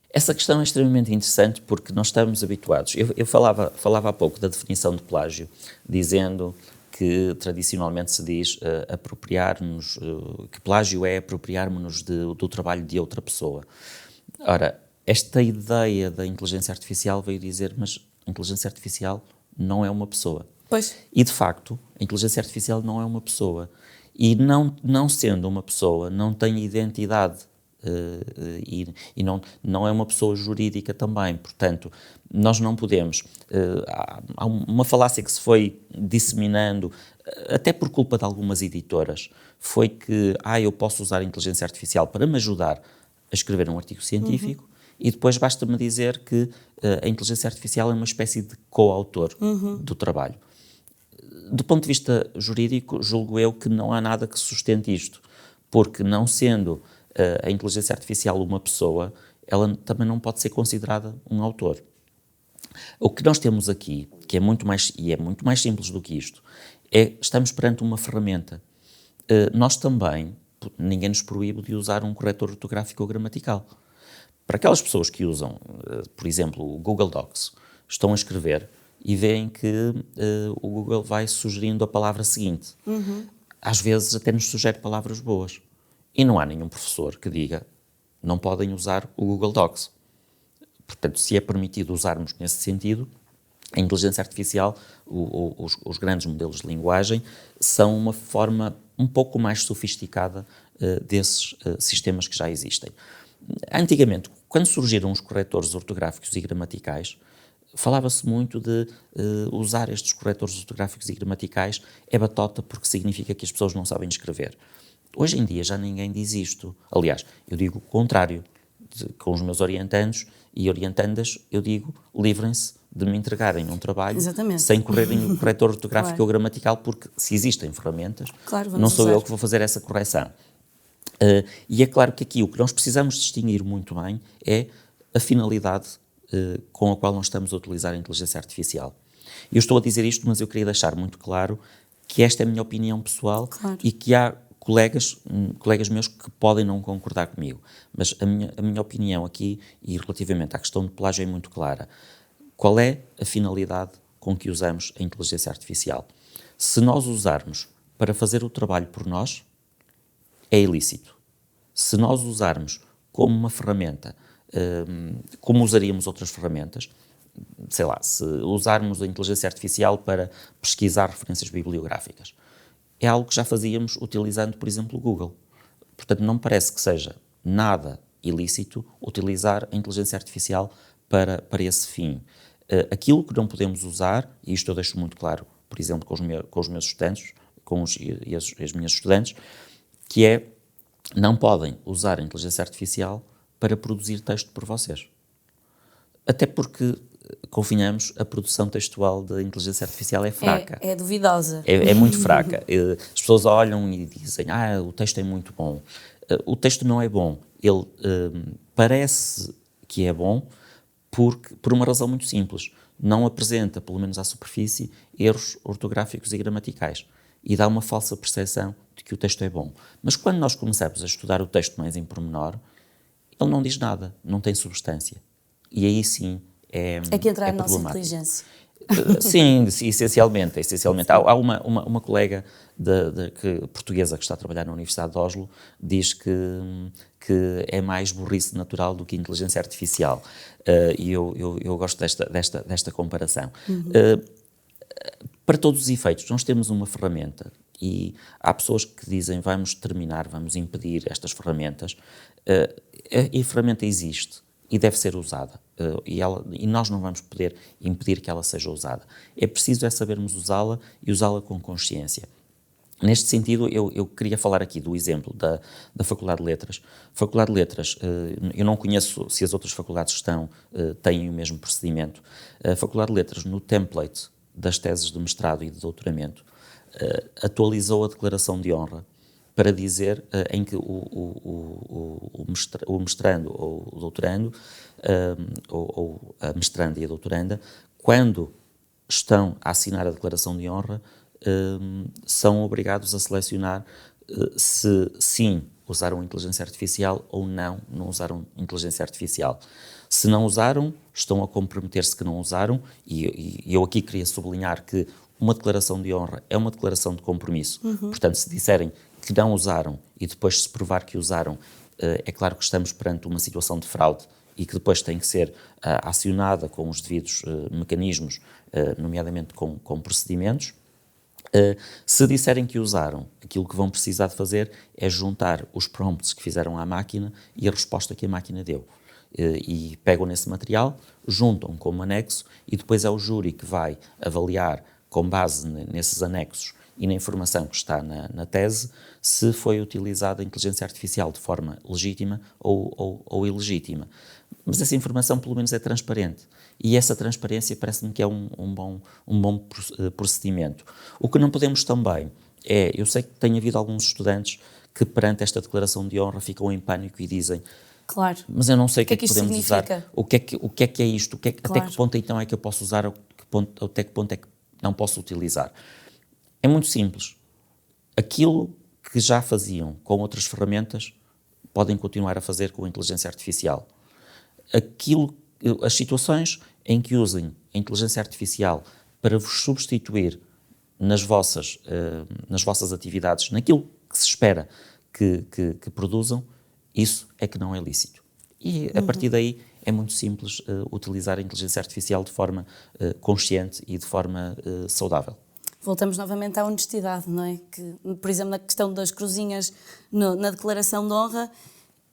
Essa questão é extremamente interessante porque nós estamos habituados. Eu falava há pouco da definição de plágio, dizendo que tradicionalmente se diz apropriar-nos, que plágio é apropriar-nos do trabalho de outra pessoa. Ora, esta ideia da inteligência artificial veio dizer, mas a inteligência artificial não é uma pessoa. Pois. E, de facto, a inteligência artificial não é uma pessoa. E não sendo uma pessoa, não tem identidade e não é uma pessoa jurídica também. Portanto, nós não podemos... há uma falácia que se foi disseminando, até por culpa de algumas editoras, foi que eu posso usar a inteligência artificial para me ajudar a escrever um artigo científico, e depois basta-me dizer que a inteligência artificial é uma espécie de coautor do trabalho. Do ponto de vista jurídico, julgo eu que não há nada que sustente isto, porque não sendo a inteligência artificial uma pessoa, ela também não pode ser considerada um autor. O que nós temos aqui, que é muito mais simples do que isto, estamos perante uma ferramenta. Nós também, ninguém nos proíbe de usar um corretor ortográfico ou gramatical. Para aquelas pessoas que usam, por exemplo, o Google Docs, estão a escrever e veem que o Google vai sugerindo a palavra seguinte. Às vezes até nos sugere palavras boas. E não há nenhum professor que diga não podem usar o Google Docs. Portanto, se é permitido usarmos nesse sentido, a inteligência artificial, os grandes modelos de linguagem, são uma forma um pouco mais sofisticada desses sistemas que já existem. Antigamente, quando surgiram os corretores ortográficos e gramaticais, falava-se muito de usar estes corretores ortográficos e gramaticais é batota porque significa que as pessoas não sabem escrever. Hoje em dia já ninguém diz isto. Aliás, eu digo o contrário. Com os meus orientandos e orientandas, eu digo, livrem-se de me entregarem um trabalho sem correrem o corretor ortográfico ou gramatical, porque se existem ferramentas, não sou eu que vou fazer essa correção. E é claro que aqui o que nós precisamos distinguir muito bem é a finalidade com a qual nós estamos a utilizar a inteligência artificial. Eu estou a dizer isto, mas eu queria deixar muito claro que esta é a minha opinião pessoal e que há colegas meus que podem não concordar comigo, mas a minha opinião aqui, e relativamente à questão de plágio, é muito clara. Qual é a finalidade com que usamos a inteligência artificial? Se nós usarmos para fazer o trabalho por nós, é ilícito. Se nós usarmos como uma ferramenta, como usaríamos outras ferramentas, sei lá, se usarmos a inteligência artificial para pesquisar referências bibliográficas, é algo que já fazíamos utilizando, por exemplo, o Google. Portanto, não me parece que seja nada ilícito utilizar a inteligência artificial para esse fim. Aquilo que não podemos usar, e isto eu deixo muito claro, por exemplo, com os meus estudantes, e as minhas estudantes, que é, não podem usar a inteligência artificial para produzir texto por vocês. Até porque, convenhamos, a produção textual da inteligência artificial é fraca. É duvidosa. É muito fraca. As pessoas olham e dizem, o texto é muito bom. O texto não é bom. Ele parece que é bom por uma razão muito simples. Não apresenta, pelo menos à superfície, erros ortográficos e gramaticais. E dá uma falsa percepção de que o texto é bom. Mas quando nós começamos a estudar o texto mais em pormenor, ele não diz nada, não tem substância. E aí sim é que entra a nossa inteligência. Sim, essencialmente. Há uma colega portuguesa que está a trabalhar na Universidade de Oslo, diz que é mais burrice natural do que inteligência artificial. E eu gosto desta comparação. Para todos os efeitos, nós temos uma ferramenta e há pessoas que dizem vamos impedir estas ferramentas. A ferramenta existe e deve ser usada. E nós não vamos poder impedir que ela seja usada. É preciso sabermos usá-la e usá-la com consciência. Neste sentido, eu queria falar aqui do exemplo da Faculdade de Letras. Faculdade de Letras, eu não conheço se as outras faculdades têm o mesmo procedimento. A Faculdade de Letras, no template das teses de mestrado e de doutoramento, atualizou a declaração de honra para dizer em que o mestrando ou o doutorando, ou a mestranda e a doutoranda, quando estão a assinar a declaração de honra, são obrigados a selecionar se sim usaram inteligência artificial ou não usaram inteligência artificial. Se não usaram, estão a comprometer-se que não usaram, e eu aqui queria sublinhar que uma declaração de honra é uma declaração de compromisso. Portanto, se disserem que não usaram e depois se provar que usaram, é claro que estamos perante uma situação de fraude e que depois tem que ser acionada com os devidos mecanismos, nomeadamente com procedimentos. Se disserem que usaram, aquilo que vão precisar de fazer é juntar os prompts que fizeram à máquina e a resposta que a máquina deu. E pegam nesse material, juntam como anexo e depois é o júri que vai avaliar, com base nesses anexos e na informação que está na tese, se foi utilizada a inteligência artificial de forma legítima ou ilegítima. Mas essa informação, pelo menos, é transparente. E essa transparência parece-me que é um bom procedimento. O que não podemos também é, eu sei que tem havido alguns estudantes que perante esta declaração de honra ficam em pânico e dizem, claro, mas eu não sei o que é que isto podemos significa? usar, o que é isto, Claro. Até que ponto então é que eu posso usar, até que ponto é que não posso utilizar. É muito simples. Aquilo que já faziam com outras ferramentas podem continuar a fazer com a inteligência artificial. As situações em que usem a inteligência artificial para vos substituir nas vossas atividades, naquilo que se espera que produzam, isso é que não é lícito. E a partir daí é muito simples utilizar a inteligência artificial de forma consciente e de forma saudável. Voltamos novamente à honestidade, não é? Que, por exemplo, na questão das cruzinhas na declaração de honra,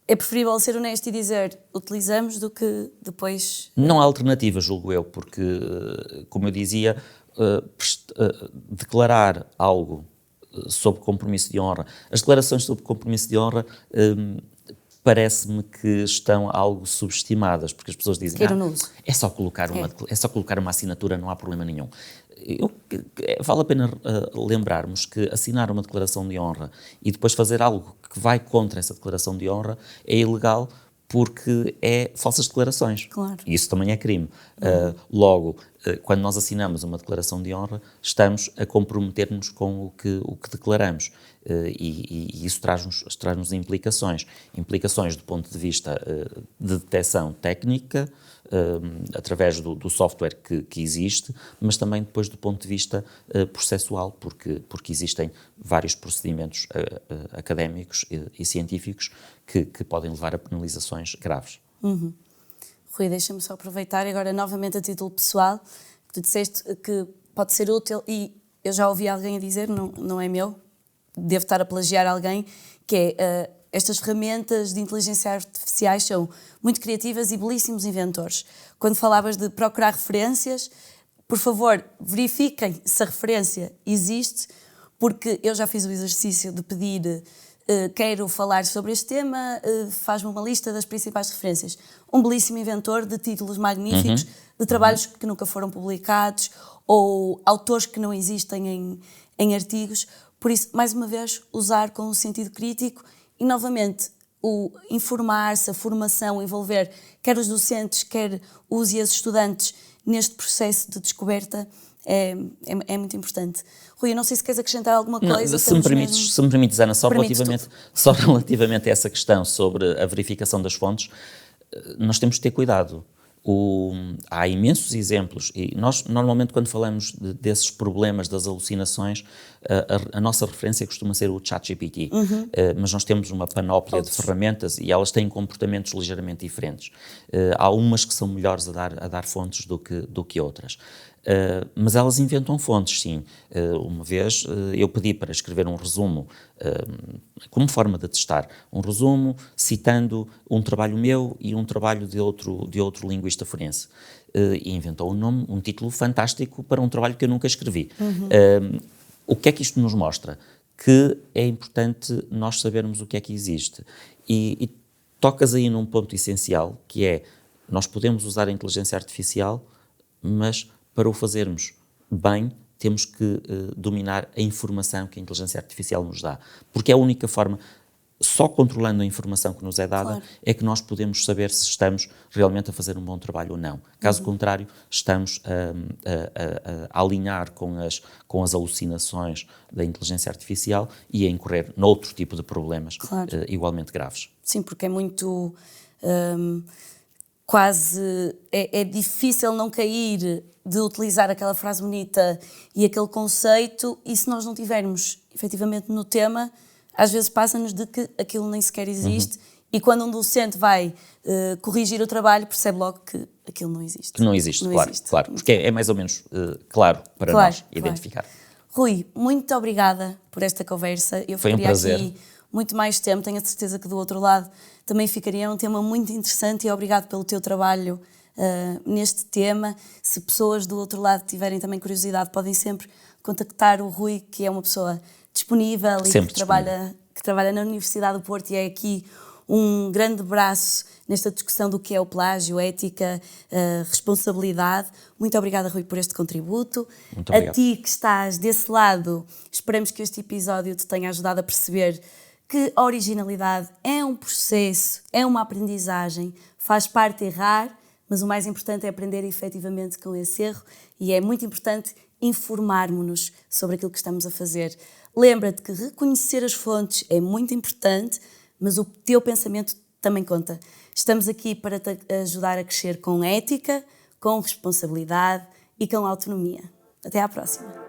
é preferível ser honesto e dizer utilizamos do que depois... Não há alternativa, julgo eu, porque, como eu dizia, declarar algo sob compromisso de honra, as declarações sob compromisso de honra parece-me que estão algo subestimadas, porque as pessoas dizem é só colocar uma assinatura, não há problema nenhum. Vale a pena lembrarmos que assinar uma declaração de honra e depois fazer algo que vai contra essa declaração de honra é ilegal porque é falsas declarações. Claro. E isso também é crime. Logo, quando nós assinamos uma declaração de honra, estamos a comprometer-nos com o que declaramos. E isso traz-nos implicações. Implicações do ponto de vista de detecção técnica, através do software que existe, mas também depois do ponto de vista processual, porque existem vários procedimentos académicos e científicos que podem levar a penalizações graves. Rui, deixa-me só aproveitar agora novamente a título pessoal, que tu disseste que pode ser útil, e eu já ouvi alguém a dizer, não é meu, devo estar a plagiar alguém, que é estas ferramentas de inteligência artificiais são muito criativas e belíssimos inventores. Quando falavas de procurar referências, por favor, verifiquem se a referência existe, porque eu já fiz o exercício de pedir quero falar sobre este tema, faz-me uma lista das principais referências. Um belíssimo inventor de títulos magníficos, de trabalhos que nunca foram publicados, ou autores que não existem em artigos. Por isso, mais uma vez, usar com o sentido crítico e, novamente, o informar-se, a formação, envolver quer os docentes, quer os e as estudantes neste processo de descoberta é muito importante. Rui, eu não sei se queres acrescentar alguma coisa. Não, se me permites, Ana, só relativamente a essa questão sobre a verificação das fontes, nós temos de ter cuidado. Há imensos exemplos, e nós normalmente quando falamos desses problemas das alucinações, a nossa referência costuma ser o ChatGPT, mas nós temos uma panóplia de ferramentas e elas têm comportamentos ligeiramente diferentes. Há umas que são melhores a dar fontes do que outras. Mas elas inventam fontes, sim. Uma vez eu pedi para escrever um resumo, como forma de testar, um resumo citando um trabalho meu e um trabalho de outro linguista forense. E inventou um título fantástico para um trabalho que eu nunca escrevi. O que é que isto nos mostra? Que é importante nós sabermos o que é que existe. E tocas aí num ponto essencial, que é, nós podemos usar a inteligência artificial, mas para o fazermos bem, temos que dominar a informação que a inteligência artificial nos dá. Porque é a única forma, só controlando a informação que nos é dada, claro, é que nós podemos saber se estamos realmente a fazer um bom trabalho ou não. Caso contrário, estamos a alinhar com as alucinações da inteligência artificial e a incorrer noutro tipo de problemas, claro, igualmente graves. Sim, porque é muito... quase é difícil não cair de utilizar aquela frase bonita e aquele conceito, e se nós não tivermos efetivamente no tema, às vezes passa-nos de que aquilo nem sequer existe, e quando um docente vai corrigir o trabalho, percebe logo que aquilo não existe. Que não existe, claro, porque é mais ou menos claro para nós identificar. Rui, muito obrigada por esta conversa. Eu Foi um prazer. Aqui muito mais tempo, tenho a certeza que do outro lado também ficaria um tema muito interessante e obrigado pelo teu trabalho neste tema. Se pessoas do outro lado tiverem também curiosidade, podem sempre contactar o Rui, que é uma pessoa disponível e que trabalha na Universidade do Porto, e é aqui um grande braço nesta discussão do que é o plágio, ética, responsabilidade. Muito obrigada, Rui, por este contributo. Muito obrigado. A ti que estás desse lado, esperamos que este episódio te tenha ajudado a perceber que a originalidade é um processo, é uma aprendizagem, faz parte errar, mas o mais importante é aprender efetivamente com esse erro, e é muito importante informarmos-nos sobre aquilo que estamos a fazer. Lembra-te que reconhecer as fontes é muito importante, mas o teu pensamento também conta. Estamos aqui para te ajudar a crescer com ética, com responsabilidade e com autonomia. Até à próxima.